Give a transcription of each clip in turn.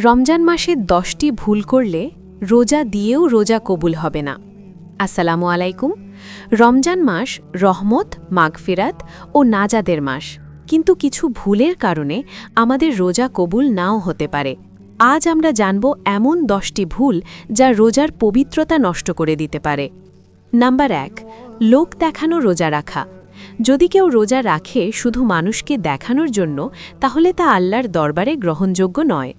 রমজান মাসে 10টি ভুল করলে রোজা দিয়েও রোজা কবুল হবে না। আসসালামু আলাইকুম। রমজান মাস রহমত, মাগফিরাত ও নাজাদের মাস, কিন্তু কিছু ভুলের কারণে আমাদের রোজা কবুল নাও হতে পারে। আজ আমরা জানব এমন 10টি ভুল যা রোজার পবিত্রতা নষ্ট করে দিতে পারে। নাম্বার 1, লোক দেখানো রোজা রাখা। যদি কেউ রোজা রাখে শুধু মানুষকে দেখানোর জন্য, তাহলে তা আল্লাহর দরবারে গ্রহণযোগ্য নয়।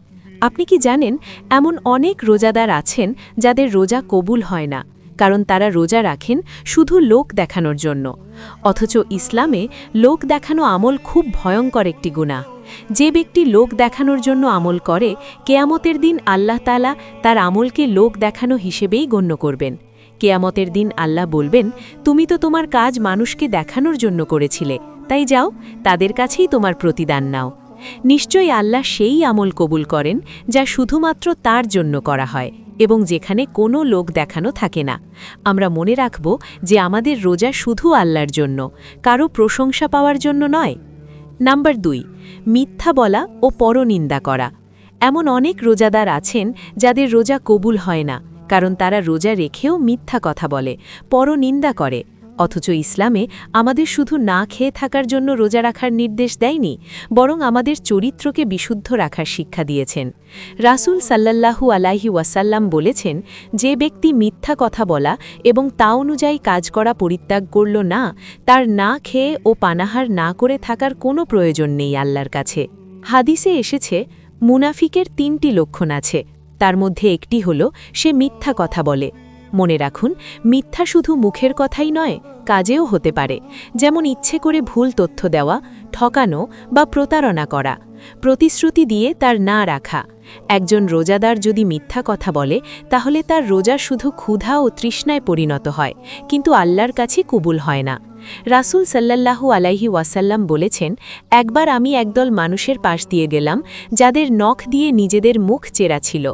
আপনি কি জানেন, এমন অনেক রোজাদার আছেন যাদের রোজা কবুল হয় না, কারণ তারা রোজা রাখেন শুধু লোক দেখানোর জন্য। অথচ ইসলামে লোক দেখানো আমল খুব ভয়ঙ্কর একটি গুনাহ। যে ব্যক্তি লোক দেখানোর জন্য আমল করে, কেয়ামতের দিন আল্লাহ তাআলা তার আমলকে লোক দেখানো হিসেবেই গণ্য করবেন। কেয়ামতের দিন আল্লাহ বলবেন, তুমি তো তোমার কাজ মানুষকে দেখানোর জন্য করেছিলে, তাই যাও, তাদের কাছেই তোমার প্রতিদান নাও। নিশ্চয়ই আল্লাহ সেই আমল কবুল করেন যা শুধুমাত্র তার জন্য করা হয় এবং যেখানে কোনো লোক দেখানো থাকে না। আমরা মনে রাখব যে আমাদের রোজা শুধু আল্লাহর জন্য, কারো প্রশংসা পাওয়ার জন্য নয়। নাম্বার 2, মিথ্যা বলা ও পরনিন্দা করা। এমন অনেক রোজাদার আছেন যাদের রোজা কবুল হয় না, কারণ তারা রোজা রেখেও মিথ্যা কথা বলে, পরনিন্দা করে। অথচ ইসলামে আমাদের শুধু না খেয়ে থাকার জন্য রোজা রাখার নির্দেশ দেয়নি, বরং আমাদের চরিত্রকে বিশুদ্ধ রাখার শিক্ষা দিয়েছেন। রাসূল সাল্লাল্লাহু আলাইহি ওয়াসাল্লাম বলেছেন, যে ব্যক্তি মিথ্যা কথা বলা এবং তা অনুযায়ী কাজ করা পরিত্যাগ করল না, তার না খেয়ে ও পানাহার না করে থাকার কোনো প্রয়োজন নেই আল্লাহর কাছে। হাদিসে এসেছে, মুনাফিকের 3টি লক্ষণ আছে, তার মধ্যে একটি হল সে মিথ্যা কথা বলে। মনে রাখুন, মিথ্যা শুধু মুখের কথাই নয়, কাজেও হতে পারে, যেমন ইচ্ছে করে ভুল তথ্য দেওয়া, ঠকানো বা প্রতারণা করা, প্রতিশ্রুতি দিয়ে তার না রাখা। একজন রোজাদার যদি মিথ্যা কথা বলে, তাহলে তার রোজা শুধু ক্ষুধা ও তৃষ্ণায় পরিণত হয়, কিন্তু আল্লাহর কাছে কবুল হয় না। রাসূল সাল্লাল্লাহু আলাইহি ওয়াসাল্লাম বলেছেন, একবার আমি একদল মানুষের পাশ দিয়ে গেলাম যাদের নখ দিয়ে নিজেদের মুখ চেরা ছিল।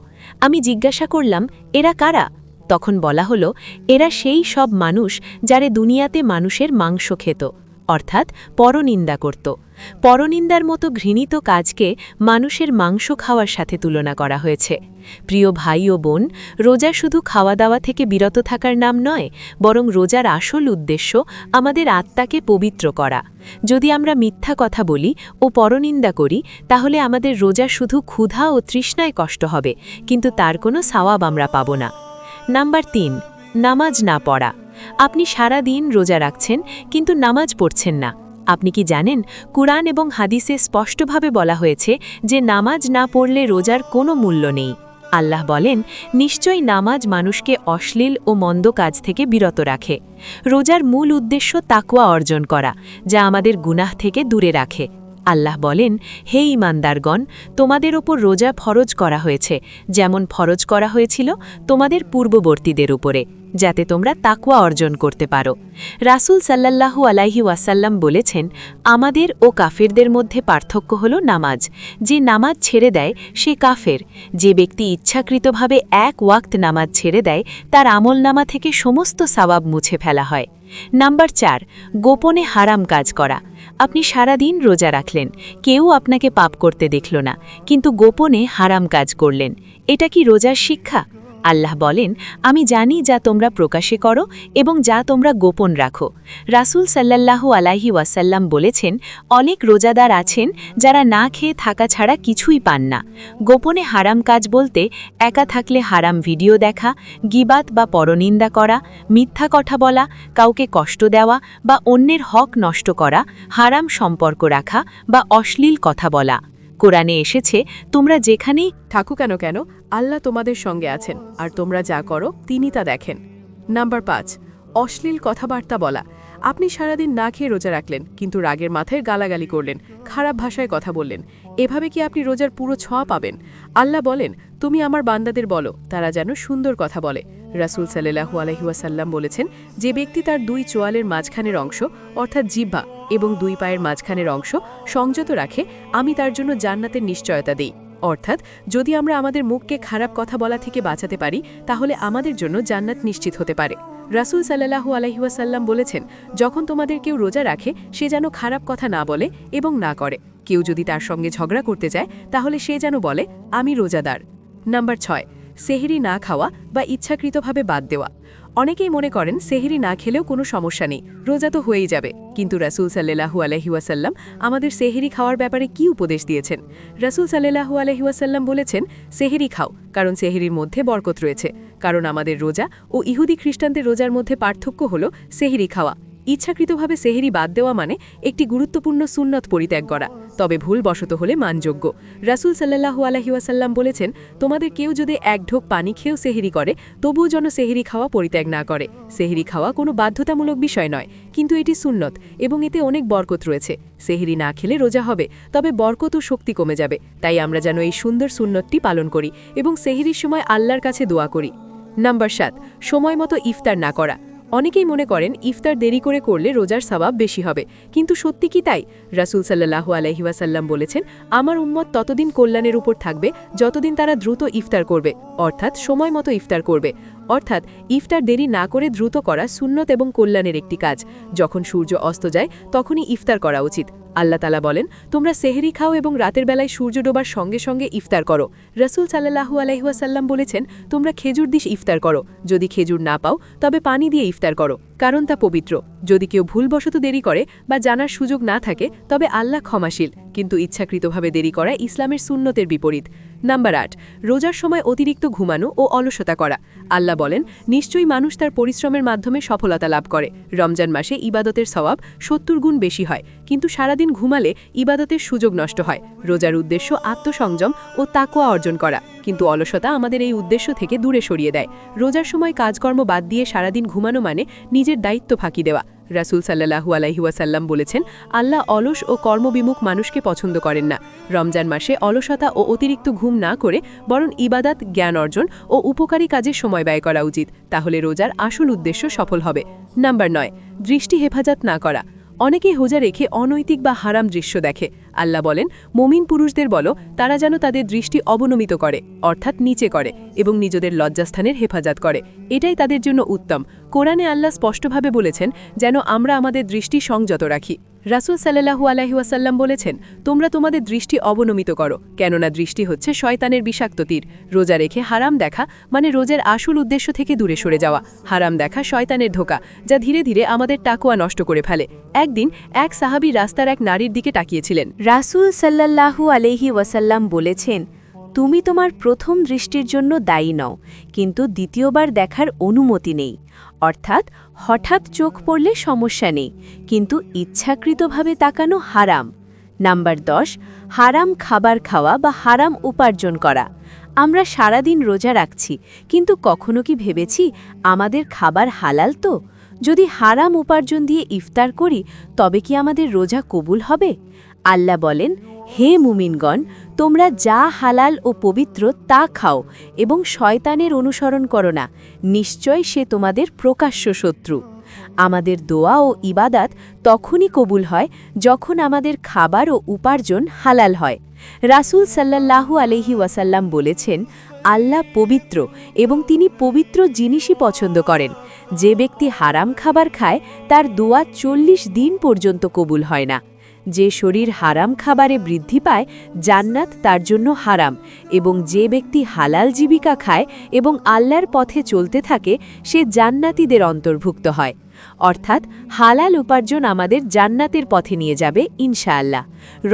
আমি জিজ্ঞাসা করলাম, এরা কারা? তখন বলা হলো, এরা সেই সব মানুষ যারা দুনিয়াতে মানুষের মাংস খেত, অর্থাৎ পরনিন্দা করত। পরনিন্দার মতো ঘৃণিত কাজকে মানুষের মাংস খাওয়ার সাথে তুলনা করা হয়েছে। প্রিয় ভাই ও বোন, রোজা শুধু খাওয়া দাওয়া থেকে বিরত থাকার নাম নয়, বরং রোজার আসল উদ্দেশ্য আমাদের আত্মাকে পবিত্র করা। যদি আমরা মিথ্যা কথা বলি ও পরনিন্দা করি, তাহলে আমাদের রোজা শুধু ক্ষুধা ও তৃষ্ণায় কষ্ট হবে, কিন্তু তার কোনো সওয়াব আমরা পাব না। নাম্বার 3, নামাজ না পড়া। আপনি সারা দিন রোজা রাখছেন কিন্তু নামাজ পড়ছেন না। আপনি কি জানেন, কুরআন এবং হাদিসে স্পষ্টভাবে বলা হয়েছে যে নামাজ না পড়লে রোজার কোনো মূল্য নেই। আল্লাহ বলেন, নিশ্চয়ই নামাজ মানুষকে অশ্লীল ও মন্দ কাজ থেকে বিরত রাখে। রোজার মূল উদ্দেশ্য তাকওয়া অর্জন করা, যা আমাদের গুনাহ থেকে দূরে রাখে। আল্লাহ বলেন, হে ঈমানদারগণ, তোমাদের ওপর রোজা ফরজ করা হয়েছে, যেমন ফরজ করা হয়েছিল তোমাদের পূর্ববর্তীদের উপরে, যাতে তোমরা তাকওয়া অর্জন করতে পারো। রাসূল সাল্লাল্লাহু আলাইহি ওয়াসাল্লাম বলেছেন, আমাদের ও কাফেরদের মধ্যে পার্থক্য হল নামাজ। যে নামাজ ছেড়ে দেয় সে কাফের। যে ব্যক্তি ইচ্ছাকৃতভাবে এক ওয়াক্ত নামাজ ছেড়ে দেয়, তার আমলনামা থেকে সমস্ত সওয়াব মুছে ফেলা হয়। নাম্বার 4, গোপনে হারাম কাজ করা। আপনি সারা দিন রোজা রাখলেন, কেউ আপনাকে পাপ করতে দেখল না, কিন্তু গোপনে হারাম কাজ করলেন। এটা কি রোজার শিক্ষা? আল্লাহ বলেন, আমি জানি যা তোমরা প্রকাশে করো এবং যা তোমরা গোপন রাখো। রাসূল সাল্লাল্লাহু আলাইহি ওয়াসাল্লাম বলেছেন, অনেক রোজাদার আছেন যারা না খেয়ে থাকা ছাড়া কিছুই পান না। গোপনে হারাম কাজ বলতে একা থাকলে হারাম ভিডিও দেখা, গীবাত বা পরনিন্দা করা, মিথ্যা কথা বলা, কাউকে কষ্ট দেওয়া বা অন্যের হক নষ্ট করা, হারাম সম্পর্ক রাখা বা অশ্লীল কথা বলা। কোরআনে এসেছে, তোমরা যেখানেই থাকো কেন আল্লাহ তোমাদের সঙ্গে আছেন, আর তোমরা যা করো তিনি তা দেখেন। নাম্বার 5, অশ্লীল কথাবার্তা বলা। আপনি সারাদিন না খেয়ে রোজা রাখলেন, কিন্তু রাগের মাথায় গালাগালি করলেন, খারাপ ভাষায় কথা বললেন। এভাবে কি আপনি রোজার পুরো ছোঁয়া পাবেন? আল্লাহ বলেন, তুমি আমার বান্দাদের বলো তারা যেন সুন্দর কথা বলে। রাসূল সাল্লাল্লাহু আলাইহি ওয়াসাল্লাম বলেছেন, যে ব্যক্তি তার 2 চোয়ালের মাঝখানের অংশ, অর্থাৎ জিহ্বা এবং 2 পায়ের মাঝখানের অংশ সংযত রাখে, আমি তার জন্য জান্নাতের নিশ্চয়তা দেই। অর্থাৎ যদি আমরা আমাদের মুখকে খারাপ কথা বলা থেকে বাঁচাতে পারি, তাহলে আমাদের জন্য জান্নাত নিশ্চিত হতে পারে। রাসূল সাল্লাল্লাহু আলাইহি ওয়াসাল্লাম বলেছেন, যখন তোমাদের কেউ রোজা রাখে সে যেন খারাপ কথা না বলে এবং না করে। কেউ যদি তার সঙ্গে ঝগড়া করতে চায় তাহলে সে যেন বলে, আমি রোজাদার। নাম্বার 6, সেহরি না খাওয়া বা ইচ্ছাকৃতভাবে বাদ দেওয়া। অনেকেই মনে করেন সেহরি না খেলেও কোনো সমস্যা নেই, রোজা তো হয়েই যাবে। কিন্তু রাসূল সাল্লাল্লাহু আলাইহি ওয়াসাল্লাম আমাদের সেহরি খাওয়ার ব্যাপারে কি উপদেশ দিয়েছেন? রাসূল সাল্লাল্লাহু আলাইহি ওয়াসাল্লাম বলেছেন, সেহরি খাও, কারণ সেহরির মধ্যে বরকত রয়েছে। কারণ আমাদের রোজা ও ইহুদি খ্রিস্টানদের রোজার মধ্যে পার্থক্য হল সেহরি খাওয়া। ইচ্ছাকৃতভাবে সেহরি বাদ দেওয়া মানে একটি গুরুত্বপূর্ণ সুন্নত পরিত্যাগ করা, তবে ভুলবশত হলে মানযোগ্য। রাসূল সাল্লাল্লাহু আলাইহি ওয়াসাল্লাম বলেছেন, তোমাদের কেউ যদি এক ঢোক পানি খেয়েও সেহরি করে তবুও যেন সেহরি খাওয়া পরিত্যাগ না করে। সেহরি খাওয়া কোনো বাধ্যতামূলক বিষয় নয়, কিন্তু এটি সুন্নত এবং এতে অনেক বরকত রয়েছে। সেহরি না খেলে রোজা হবে, তবে বরকত ও শক্তি কমে যাবে। তাই আমরা যেন এই সুন্দর সুন্নতটি পালন করি এবং সেহরির সময় আল্লাহর কাছে দোয়া করি। নাম্বার 7, সময় মতো ইফতার না করা। অনেকেই মনে করেন ইফতার দেরি করে করলে রোজার সওয়াব বেশি হবে, কিন্তু সত্যি কি তাই? রাসূল সাল্লাল্লাহু আলাইহি ওয়াসাল্লাম বলেছেন, আমার উম্মত ততদিন কল্যাণের উপর থাকবে যতদিন তারা দ্রুত ইফতার করবে, অর্থাৎ সময় মতো ইফতার করবে। অর্থাৎ ইফতার দেরি না করে দ্রুত করা সুন্নত এবং কল্যাণের একটি কাজ। যখন সূর্য অস্ত যায় তখনই ইফতার করা উচিত। আল্লাহ তাআলা বলেন, তোমরা সেহরি খাও এবং রাতের বেলায় সূর্য ডোবার সঙ্গে সঙ্গে ইফতার করো। রাসূল সাল্লাল্লাহু আলাইহি ওয়াসাল্লাম বলেছেন, তোমরা খেজুর দিয়ে ইফতার করো, যদি খেজুর না পাও তবে পানি দিয়ে ইফতার করো, কারণ তা পবিত্র। যদি কেউ ভুলবশত দেরি করে বা জানার সুযোগ না থাকে তবে আল্লাহ ক্ষমাশীল, কিন্তু ইচ্ছাকৃতভাবে দেরি করা ইসলামের সুন্নতের বিপরীত। নাম্বার 8, রোজার সময় অতিরিক্ত ঘুমানো ও অলসতা করা। আল্লাহ বলেন, নিশ্চয়ই মানুষ তার পরিশ্রমের মাধ্যমে সফলতা লাভ করে। রমজান মাসে ইবাদতের সওয়াব 70 গুণ বেশি হয়, কিন্তু সারাদিন ঘুমালে ইবাদতের সুযোগ নষ্ট হয়। রোজার উদ্দেশ্য আত্মসংযম ও তাকওয়া অর্জন করা, কিন্তু অলসতা আমাদের এই উদ্দেশ্য থেকে দূরে সরিয়ে দেয়। রোজার সময় কাজকর্ম বাদ দিয়ে সারাদিন ঘুমানো মানে নিজের দায়িত্ব ফাঁকি দেওয়া। রাসূল সাল্লাল্লাহু আলাইহি ওয়াসাল্লাম বলেছেন, আল্লাহ অলস ও কর্মবিমুখ মানুষকে পছন্দ করেন না। রমজান মাসে অলসতা ও অতিরিক্ত ঘুম না করে বরং ইবাদত, জ্ঞান অর্জন ও উপকারী কাজে সময় ব্যয় করা উচিত, তাহলে রোজার আসল উদ্দেশ্য সফল হবে। নাম্বার 9, দৃষ্টি হেফাজত না করা। অনেকেই রোজা রেখে অনৈতিক বা হারাম দৃশ্য দেখে। আল্লাহ বলেন, মুমিন পুরুষদের বলো তারা যেন তাদের দৃষ্টি অবনমিত করে, অর্থাৎ নিচে করে, এবং নিজেদের লজ্জাস্থানের হেফাজত করে। এটাই তাদের জন্য উত্তম। কোরআনে আল্লাহ স্পষ্টভাবে বলেছেন যেন আমরা আমাদের দৃষ্টি সংযত রাখি। রাসূল সাল্লাল্লাহু আলাইহি ওয়াসাল্লাম বলেছেন, তোমরা তোমাদের দৃষ্টি অবনমিত করো, কেননা দৃষ্টি হচ্ছে শয়তানের বিষাক্ত তীর। রোজা রেখে হারাম দেখা মানে রোজার আসল উদ্দেশ্য থেকে দূরে সরে যাওয়া। হারাম দেখা শয়তানের ধোঁকা, যা ধীরে ধীরে আমাদের তাকওয়া নষ্ট করে ফেলে। একদিন এক সাহাবী রাস্তার এক নারীর দিকে তাকিয়েছিলেন। রাসূল সাল্লাল্লাহু আলাইহি ওয়াসাল্লাম বলেছেন, তুমি তোমার প্রথম দৃষ্টির জন্য দায়ী নও, কিন্তু দ্বিতীয়বার দেখার অনুমতি নেই। অর্থাৎ হঠাৎ চোখ পড়লে সমস্যা নেই, কিন্তু ইচ্ছাকৃতভাবে তাকানো হারাম। নাম্বার 10, হারাম খাবার খাওয়া বা হারাম উপার্জন করা। আমরা সারাদিন রোজা রাখছি, কিন্তু কখনো কি ভেবেছি আমাদের খাবার হালাল তো? যদি হারাম উপার্জন দিয়ে ইফতার করি তবে কি আমাদের রোজা কবুল হবে? আল্লাহ বলেন, হে মুমিনগণ, তোমরা যা হালাল ও পবিত্র তা খাও এবং শয়তানের অনুসরণ করো না, নিশ্চয় সে তোমাদের প্রকাশ্য শত্রু। আমাদের দোয়া ও ইবাদাত তখনই কবুল হয় যখন আমাদের খাবার ও উপার্জন হালাল হয়। রাসূল সাল্লাল্লাহু আলাইহি ওয়াসাল্লাম বলেছেন, আল্লাহ পবিত্র এবং তিনি পবিত্র জিনিসই পছন্দ করেন। যে ব্যক্তি হারাম খাবার খায় তার দোয়া 40 দিন পর্যন্ত কবুল হয় না। যে শরীর হারাম খাবারে বৃদ্ধি পায় জান্নাত তার জন্য হারাম, এবং যে ব্যক্তি হালাল জীবিকা খায় এবং আল্লাহর পথে চলতে থাকে সে জান্নাতীদের অন্তর্ভুক্ত হয়। অর্থাৎ হালাল উপার্জন আমাদের জান্নাতের পথে নিয়ে যাবে ইনশাআল্লাহ।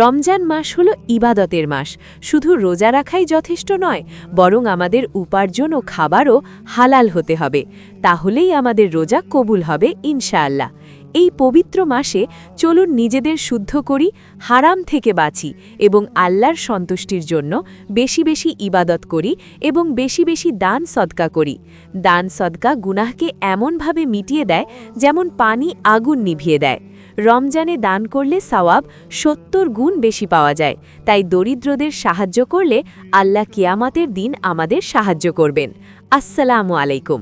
রমজান মাস হলো ইবাদতের মাস। শুধু রোজা রাখাই যথেষ্ট নয়, বরং আমাদের উপার্জন ও খাবারও হালাল হতে হবে, তাহলেই আমাদের রোজা কবুল হবে ইনশাআল্লাহ। এই পবিত্র মাসে চলুন নিজেদের শুদ্ধ করি, হারাম থেকে বাঁচি এবং আল্লাহর সন্তুষ্টির জন্য বেশি বেশি ইবাদত করি এবং বেশি বেশি দান সদকা করি। দান সদকা গুনাহকে এমনভাবে মিটিয়ে দেয় যেমন পানি আগুন নিভিয়ে দেয়। রমজানে দান করলে সওয়াব 70 গুণ বেশি পাওয়া যায়। তাই দরিদ্রদের সাহায্য করলে আল্লাহ কিয়ামতের দিন আমাদের সাহায্য করবেন। আসসালামু আলাইকুম।